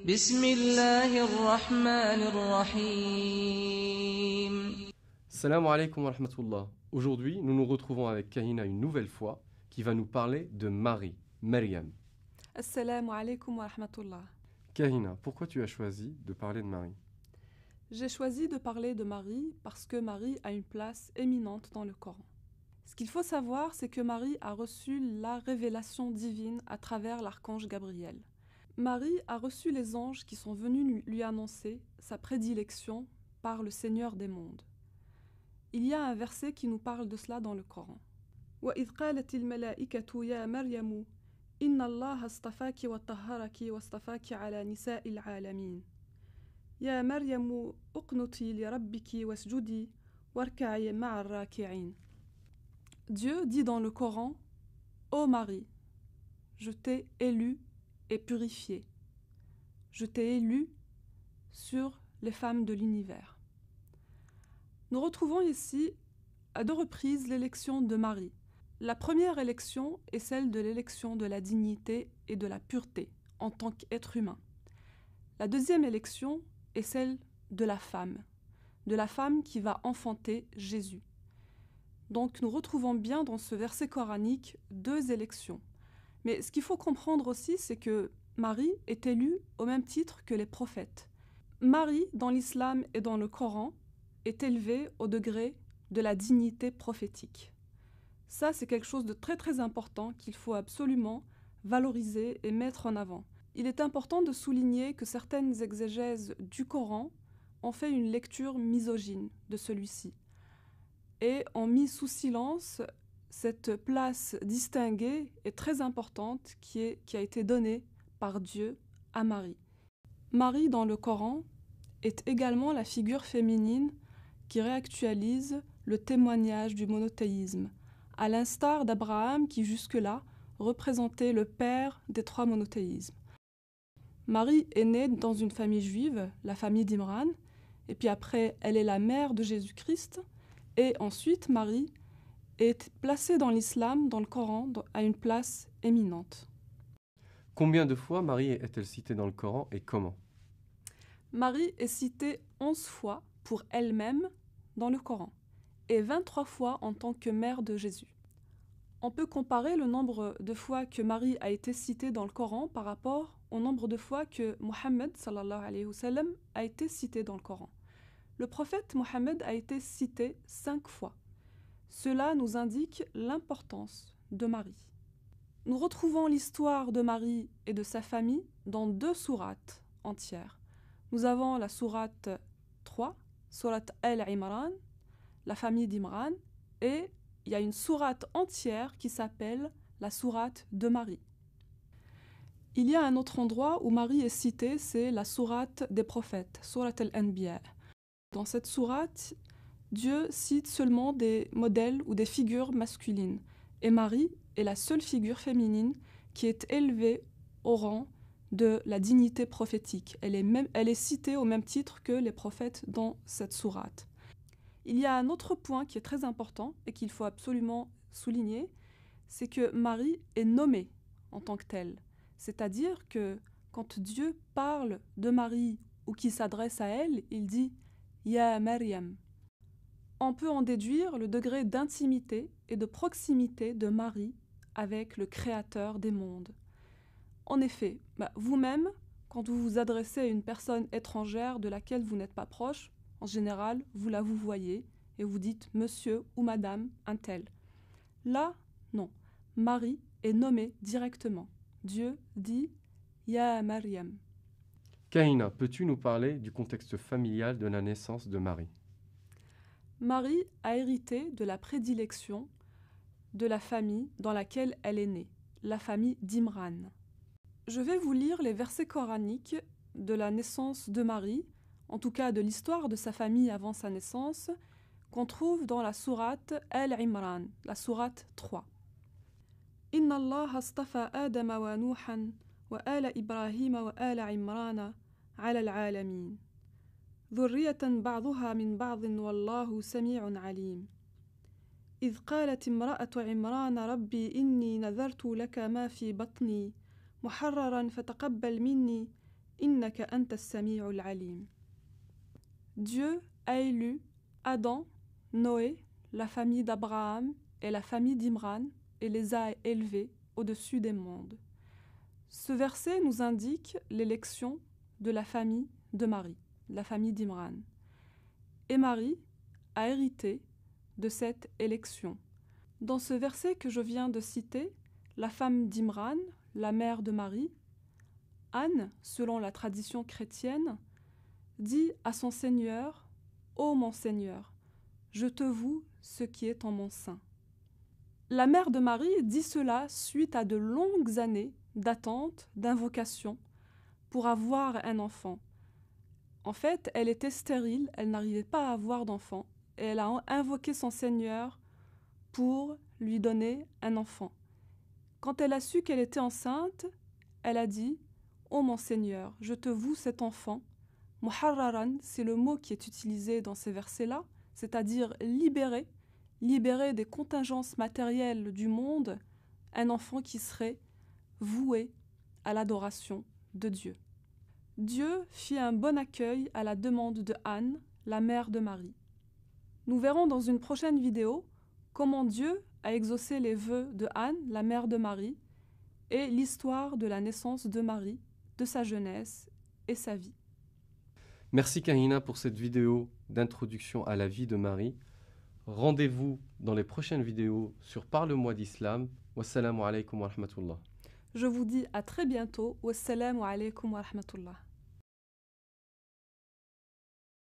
بسم الله الرحمن الرحيم. Salam alaikum wa rahmatullah. Aujourd'hui, nous nous retrouvons avec Kahina une nouvelle fois qui va nous parler de Marie, Maryam. Assalamu alaikum wa rahmatullah. Kahina, pourquoi tu as choisi de parler de Marie? J'ai choisi de parler de Marie parce que Marie a une place éminente dans le Coran. Ce qu'il faut savoir, c'est que Marie a reçu la révélation divine à travers l'archange Gabriel. Marie a reçu les anges qui sont venus lui annoncer sa prédilection par le Seigneur des mondes. Il y a un verset qui nous parle de cela dans le Coran. وَإِذْ قَالَتِ الْمَلَائِكَةُ يَا مَرْيَمُ إِنَّ اللَّهَ اصْطَفَاكِ وَطَهَّرَكِ وَاصْطَفَاكِ عَلَى نِسَاءِ الْعَالَمِينَ يَا مَرْيَمُ اقْنُتِي لِرَبِّكِ وَاسْجُدِي وَارْكَعِي مَعَ الرَّاكِعِينَ. Dieu dit dans le Coran: Ô Marie, je t'ai élue et purifiée. Je t'ai élue sur les femmes de l'univers. Nous retrouvons ici à deux reprises l'élection de Marie. La première élection est celle de l'élection de la dignité et de la pureté en tant qu'être humain. La deuxième élection est celle de la femme qui va enfanter Jésus. Donc nous retrouvons bien dans ce verset coranique deux élections. Mais ce qu'il faut comprendre aussi, c'est que Marie est élue au même titre que les prophètes. Marie, dans l'islam et dans le Coran, est élevée au degré de la dignité prophétique. Ça, c'est quelque chose de très très important qu'il faut absolument valoriser et mettre en avant. Il est important de souligner que certaines exégèses du Coran ont fait une lecture misogyne de celui-ci et ont mis sous silence cette place distinguée et très importante qui a été donnée par Dieu à Marie. Marie, dans le Coran, est également la figure féminine qui réactualise le témoignage du monothéisme, à l'instar d'Abraham qui jusque-là représentait le père des trois monothéismes. Marie est née dans une famille juive, la famille d'Imran, et puis après elle est la mère de Jésus-Christ, et ensuite Marie est placée dans l'islam, dans le Coran, à une place éminente. Combien de fois Marie est-elle citée dans le Coran et comment? Marie est citée 11 fois pour elle-même dans le Coran et 23 fois en tant que mère de Jésus. On peut comparer le nombre de fois que Marie a été citée dans le Coran par rapport au nombre de fois que Mohammed sallallahu alayhi wa sallam a été cité dans le Coran. Le prophète Mohammed a été cité 5 fois. Cela nous indique l'importance de Marie. Nous retrouvons l'histoire de Marie et de sa famille dans 2 sourates entières. Nous avons la sourate 3, sourate Al-Imran, la famille d'Imran, et il y a une sourate entière qui s'appelle la sourate de Marie. Il y a un autre endroit où Marie est citée, c'est la sourate des prophètes, sourate Al-Anbiya. Dans cette sourate, Dieu cite seulement des modèles ou des figures masculines, et Marie est la seule figure féminine qui est élevée au rang de la dignité prophétique. Elle est citée au même titre que les prophètes dans cette sourate. Il y a un autre point qui est très important et qu'il faut absolument souligner, c'est que Marie est nommée en tant que telle. C'est-à-dire que quand Dieu parle de Marie ou qu'il s'adresse à elle, il dit « Ya Maryam ». On peut en déduire le degré d'intimité et de proximité de Marie avec le Créateur des mondes. En effet, vous-même, quand vous vous adressez à une personne étrangère de laquelle vous n'êtes pas proche, en général, vous la vous voyez et vous dites « monsieur » ou « madame » un tel. Là, non. Marie est nommée directement. Dieu dit « Ya Maryam ». Kahina, peux-tu nous parler du contexte familial de la naissance de Marie? Marie a hérité de la prédilection de la famille dans laquelle elle est née, la famille d'Imran. Je vais vous lire les versets coraniques de la naissance de Marie, en tout cas de l'histoire de sa famille avant sa naissance, qu'on trouve dans la sourate Al-Imran, la sourate 3. Inna Allah astafa Adama wa Nuhan wa ala Ibrahima wa ala Imrana ala al-alamin. ذرية بعضها من بعض والله سميع عليم إذ قالت امرأة عمران ربي إني نذرت لك ما في بطني محررا فتقبل مني إنك أنت السميع العليم. Dieu a élu Adam, Noé, la famille d'Abraham et la famille d'Imran et les a élevés au-dessus des mondes. Ce verset nous indique l'élection de la famille de Marie, la famille d'Imran. Et Marie a hérité de cette élection. Dans ce verset que je viens de citer, la femme d'Imran, la mère de Marie, Anne, selon la tradition chrétienne, dit à son Seigneur, « Ô mon Seigneur, je te voue ce qui est en mon sein. » La mère de Marie dit cela suite à de longues années d'attente, d'invocation, pour avoir un enfant. En fait, elle était stérile, elle n'arrivait pas à avoir d'enfant, et elle a invoqué son Seigneur pour lui donner un enfant. Quand elle a su qu'elle était enceinte, elle a dit « Ô mon Seigneur, je te voue cet enfant. » Muharraran, c'est le mot qui est utilisé dans ces versets-là, c'est-à-dire libéré des contingences matérielles du monde, un enfant qui serait voué à l'adoration de Dieu. Dieu fit un bon accueil à la demande de Anne, la mère de Marie. Nous verrons dans une prochaine vidéo comment Dieu a exaucé les vœux de Anne, la mère de Marie, et l'histoire de la naissance de Marie, de sa jeunesse et sa vie. Merci Kahina pour cette vidéo d'introduction à la vie de Marie. Rendez-vous dans les prochaines vidéos sur Parle-moi d'Islam. Wassalamu alaikum wa rahmatullah. Je vous dis à très bientôt. Wassalamu alaikum wa rahmatullah.